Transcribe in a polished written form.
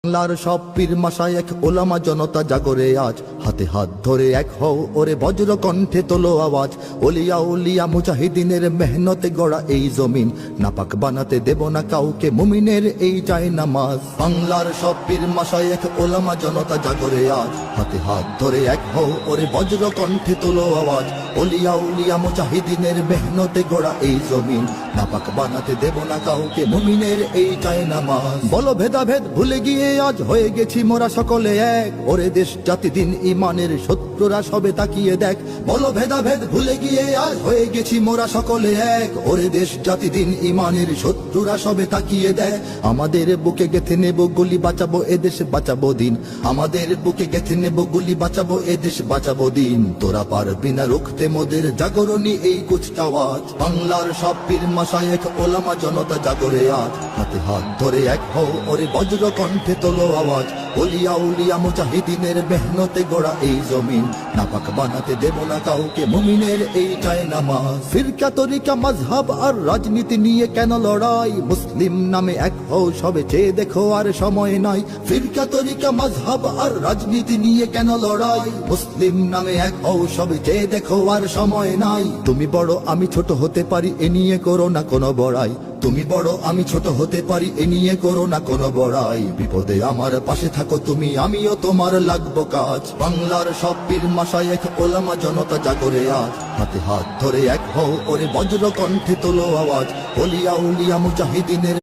বাংলার সব পীর মাশায়েখ ওলামা জনতা জাগরে আজ, হাতে হাত ধরে এক হও ওরে বজ্র কণ্ঠে তোলো আওয়াজ। ওলিয়া উলিয়া মুজাহিদিনের মেহনতে গড়া এই জমিন, নাপাক বানাতে দেব না কাউকে মুমিনের এই চায় নামাজ। বাংলার সব পীর মাশায়েখ ওলামা জনতা জাগরে আজ, হাতে হাত ধরে এক হও ওরে বজ্র কণ্ঠে তোলো আওয়াজ। ওলিয়া উলিয়া মুজাহিদিনের মেহনতে গড়া এই জমিন, নাপাক বানাতে দেব না কাউকে মুমিনের এই চায় নামাজ। বলো ভেদাভেদ ভুলে গিয়ে আজ হয়ে গেছি মোরা সকলে এক, ওরে দেশ জাতি দিন ইমানের শত্রুরা সবে তাকিয়ে দেখ। বলো ভেদাভেদ ভুলে গিয়ে আজ হয়ে গেছি মোরা সকলে এক, ওরে দেশ জাতি দিন ইমানের শত্রুরা সবে তাকিয়ে দেখ। আমাদের বুকে গেথে নেব গুলি, বাঁচাবো এদেশ বাঁচাবো দিন। আমাদের বুকে গেথে নেব গুলি, বাঁচাবো এদেশ বাঁচাবো দিন। তোরা পারবি না রুখতে মোদের জাগরণী এই কুচকাওয়াজ। বাংলার সব পীর মাশায়েখ ওলামা জনতা জাগরে আজ, হাতে হাত ধরে এক হও ওরে বজ্র কণ্ঠে তোলো আওয়াজ। ওলিয়া উলিয়া মুজাহিদিনের মেহনতে গড়া এই জমিন, নাপাক বানাতে দেব না কাউকে মুমিনের এই চায় নামাজ। ফিরকা তরিকা মাযহাব আর রাজনীতি নিয়ে কেন লড়াই, মুসলিম নামে এক হও সবে চেয়ে দেখো আর সময় নাই। ফিরকা তরিকা মাযহাব আর রাজনীতি নিয়ে কেন লড়াই, মুসলিম নামে এক হও সবে চেয়ে দেখো আর সময় নাই। তুমি বড় আমি ছোট হতে পারি এ নিয়ে করো না কোনো বড়াই, তুমি বড় আমি ছোট হতে পারি এ নিয়ে করো না কোনো বড়াই। বিপদে আমার পাশে থাকো তুমি, আমিও তোমার লাগবো কাজ। বাংলার সব পীর মাশায়েখ ওলামা জনতা জাগরে আজ, হাতে হাত ধরে এক হও ওরে বজ্র কণ্ঠে তোলো আওয়াজ। ওলিয়া উলিয়া মুজাহিদিনের